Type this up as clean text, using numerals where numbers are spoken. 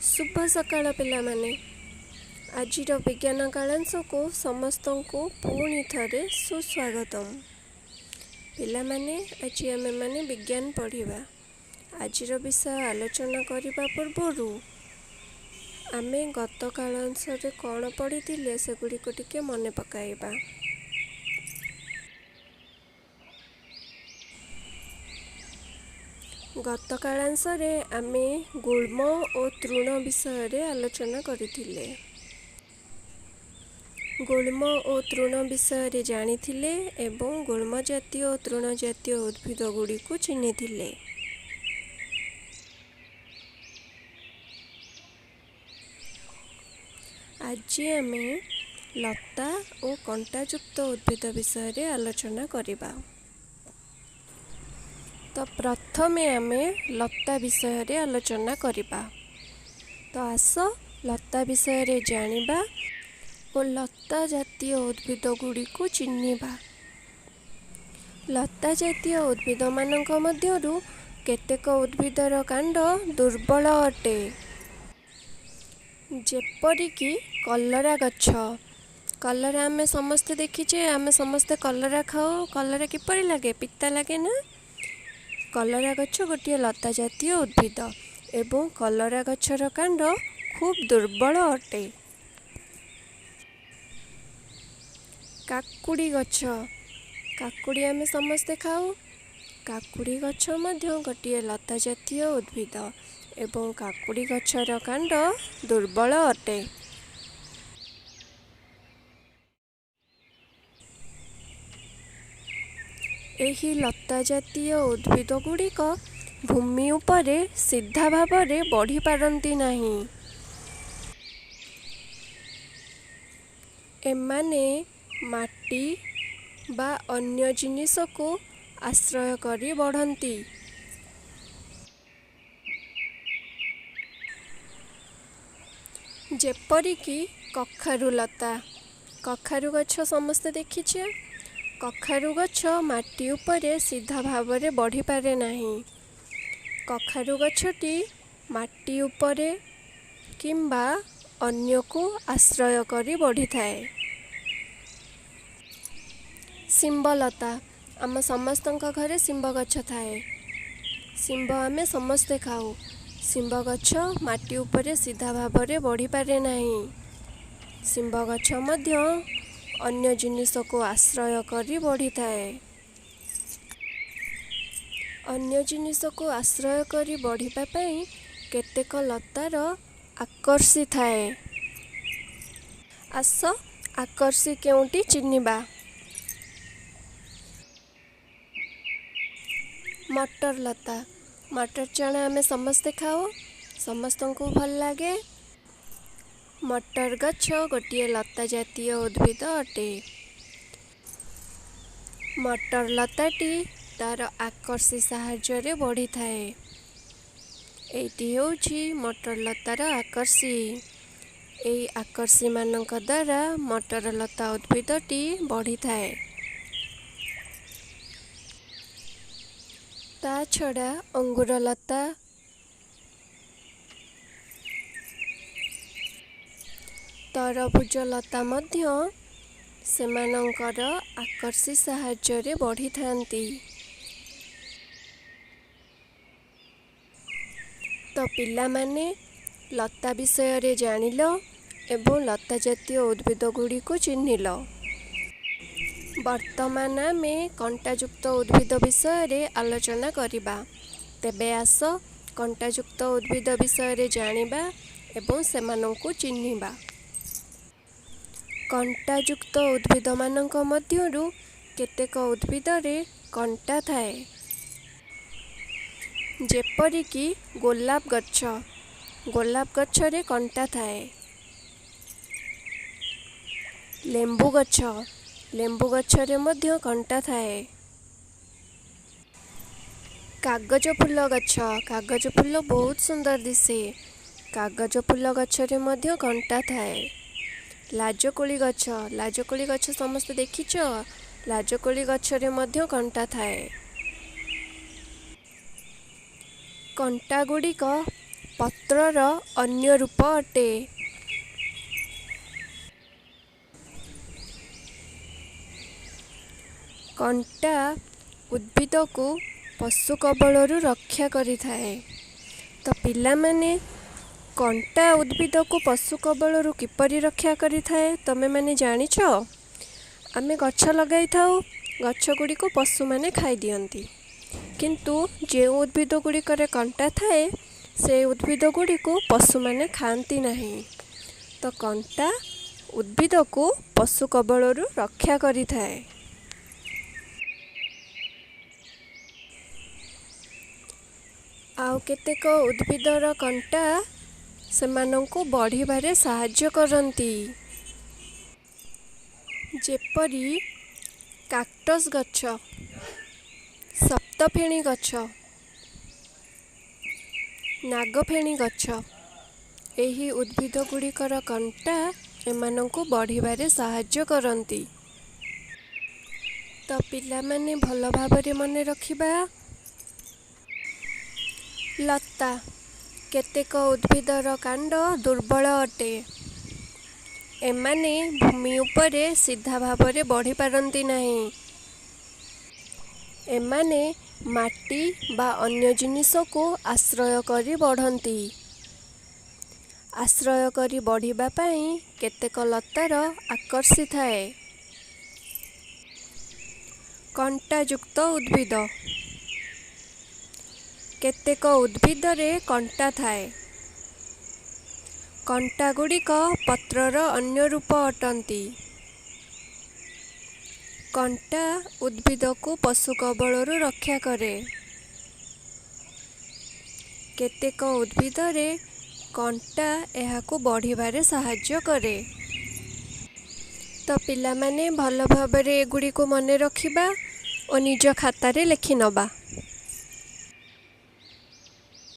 शुभ सकाळ पिलामाने। आजिर विज्ञान कालांश को समस्त को पुणी थरे सुस्वागतम। पिलामाने आज आमे माने विज्ञान पढ़िबा। आजिर विषय आलोचना करिबा पूर्वरु आमे गत कालांश रे कोन पढ़िथिले सेगुडी को टिके मने पकाइबा। गत कालांश रे आमे गुल्म और तृण विषय रे आलोचना करिथिले। गुल्म और तृण विषय रे जानिथिले एवं गुल्म जातीय और तृण जातीय उद्भिद गुडी को चिन्हिथिले। आज आमे लता और कंटायुक्त उद्भिद विषय रे आलोचना करिबा। तो प्रथमे आमे लता विषय रे आलोचना करिबा। तो आस लता विषय रे जानिबा और लता जातीय उद्भिद गुडी को चिन्हिबा। लता जातीय उद्भिद मानक मध्यरु केतेक उद्भिदर कांड दुर्बल अटे, जेपरिकी कलरा गछ। कलरा आमे समस्ते देखिचे, आमे समस्ते कलरा खाओ। कलरा किपरि लागे? पिता लागे ना। कलरा गछ गोटे लता जातीय उद्भिद एवं कलरा गछर कांड खूब दुर्बल अटे। काकुड़ी गछ, काकुड़ी आमे समस्ते खाओ। काकुड़ी गछ मध्य गोटे लता जातीय उद्भिद एवं काकुड़ी गछर कांड दुर्बल अटे। एही लता जातीय उद्भिद गुड़िक भूमि उपरे सीधा भावरे बढ़ी पारंती नाही। एमाने माटी बा अन्य जिनिस को आश्रय करी बढ़ंती। जेपरिकी कखारु लता। कखारु गछ समस्ते देखिछे। कखारु गछ माटी उपरे सीधा भावरे बढ़ी पारे नाही। कखारु गछटी माटी उपरे किंबा अन्य को आश्रय करी बढ़ी थाए। शिंबलता, आम समस्तंक घरे शिंब गछ थाए। शिंब आमे समस्ते खाऊ। शिंब गछ माटी उपरे सीधा भावरे बढ़ी पारे नाही। शिंब गछ मध्य अन्य जिनिस को आश्रय करी बढ़ी थाए। अन्य जिनिस को आश्रय करी बढ़िबा पई केतेक लतार आकर्षी थाए। आस आकर्षी केउटी चिन्हिबा। मटर लता। मटर चना आमे समस्ते खाओ। समस्त को भल लागे। मटर गछ गोटे लता जातीय उद्भिद अटे। मटर लताटी तार आकर्षी साहाय्य रे बढ़ी थाए। एटी होउछि मटर लतार आकर्षी। एई आकर्षी मानक द्वारा मटर लता उद्भिदटी बढ़ी थाए। ता छड़ा अंगूर लता, तरभुज लता मध्य सेमानंकर आकर्षी साहाय्य रे बढ़ी थांती। तो पिला माने लता विषय रे जानिल एवं लता जातीय उद्भिद गुडी को चिन्हिल। वर्तमान आमे कंटायुक्त उद्भिद विषय रे आलोचना करिबा। तेबे आस कंटायुक्त उद्भिद विषय रे जानिबा एवं सेमानंकु चिन्हिबा। कंटायुक्त उद्भिद मानक मध्यरु केतेक उद्भिद रे कंटा थाए। जेपरिकी गोलाप गछ। गोलाप गछ रे कंटा थाए। लेंबू गछ। लेंबू गछ रे मध्य कंटा थाए। कागज फूल गछ। कागज फूल बहुत सुंदर दिसे। कागज फूल गछ रे मध्य कंटा थाए। लाजकोली गछ। लाजकोली गछ समस्त देखिछ। लाजकोली गछ रे मध्य कंटा थाए। कंटा गुड़िक ପତ୍ରର ଅନ୍ୟ ରୂପ ଅଟେ। କଣ୍ଟା ଉଦ୍ଭିଦକୁ ପଶୁ କବଳରୁ ରକ୍ଷା କରିଥାଏ। ତ ପିଲାମାନେ, କଣ୍ଟା ଉଦ୍ଭିଦକୁ ପଶୁ କବଳରୁ କିପରି ରକ୍ଷା କରିଥାଏ ତମେମାନେ ଜାଣିଛ? ଆମେ ଗଛ ଲଗାଇଥାଉ, ଗଛ ଗୁଡ଼ିକୁ ପଶୁମାନେ ଖାଇଦିଅନ୍ତି। କିନ୍ତୁ ଯେଉଁ ଉଦ୍ଭିଦ ଗୁଡ଼ିକରେ କଣ୍ଟା ଥାଏ ସେ ଉଦ୍ଭିଦ ଗୁଡ଼ିକୁ ପଶୁମାନେ ଖାଆନ୍ତି ନାହିଁ। ତ କଣ୍ଟା ଉଦ୍ଭିଦକୁ ପଶୁ କବଳରୁ ରକ୍ଷା କରିଥାଏ। ଆଉ କେତେକ ଉଦ୍ଭିଦର କଣ୍ଟା ସେମାନଙ୍କୁ ବଢ଼ିବାରେ ସାହାଯ୍ୟ କରନ୍ତି। ଯେପରି କାକ୍ଟସ୍ ଗଛ, ସପ୍ତଫେଣି ଗଛ, ନାଗଫେଣି ଗଛ, ଏହି ଉଦ୍ଭିଦ ଗୁଡ଼ିକର କଣ୍ଟା ଏମାନଙ୍କୁ ବଢ଼ିବାରେ ସାହାଯ୍ୟ କରନ୍ତି। ତ ପିଲାମାନେ ଭଲ ଭାବରେ ମନେ ରଖିବା। ଲତା, କେତେକ ଉଦ୍ଭିଦର କାଣ୍ଡ ଦୁର୍ବଳ ଅଟେ। ଏମାନେ ଭୂମି ଉପରେ ସିଧା ଭାବରେ ବଢ଼ି ପାରନ୍ତି ନାହିଁ। ଏମାନେ ମାଟି ବା ଅନ୍ୟ ଜିନିଷକୁ ଆଶ୍ରୟ କରି ବଢ଼ନ୍ତି। ଆଶ୍ରୟ କରି ବଢ଼ିବା ପାଇଁ କେତେକ ଲତାର ଆକର୍ଷିଥାଏ। କଣ୍ଟାଯୁକ୍ତ ଉଦ୍ଭିଦ, କେତେକ ଉଦ୍ଭିଦରେ କଣ୍ଟା ଥାଏ। କଣ୍ଟା ଗୁଡ଼ିକ ପତ୍ରର ଅନ୍ୟ ରୂପ ଅଟନ୍ତି। କଣ୍ଟା ଉଦ୍ଭିଦକୁ ପଶୁ କବଳରୁ ରକ୍ଷା କରେ। କେତେକ ଉଦ୍ଭିଦରେ କଣ୍ଟା ଏହାକୁ ବଢ଼ିବାରେ ସାହାଯ୍ୟ କରେ। ତ ପିଲାମାନେ ଭଲ ଭାବରେ ଏଗୁଡ଼ିକୁ ମନେ ରଖିବା ଓ ନିଜ ଖାତାରେ ଲେଖିନେବା।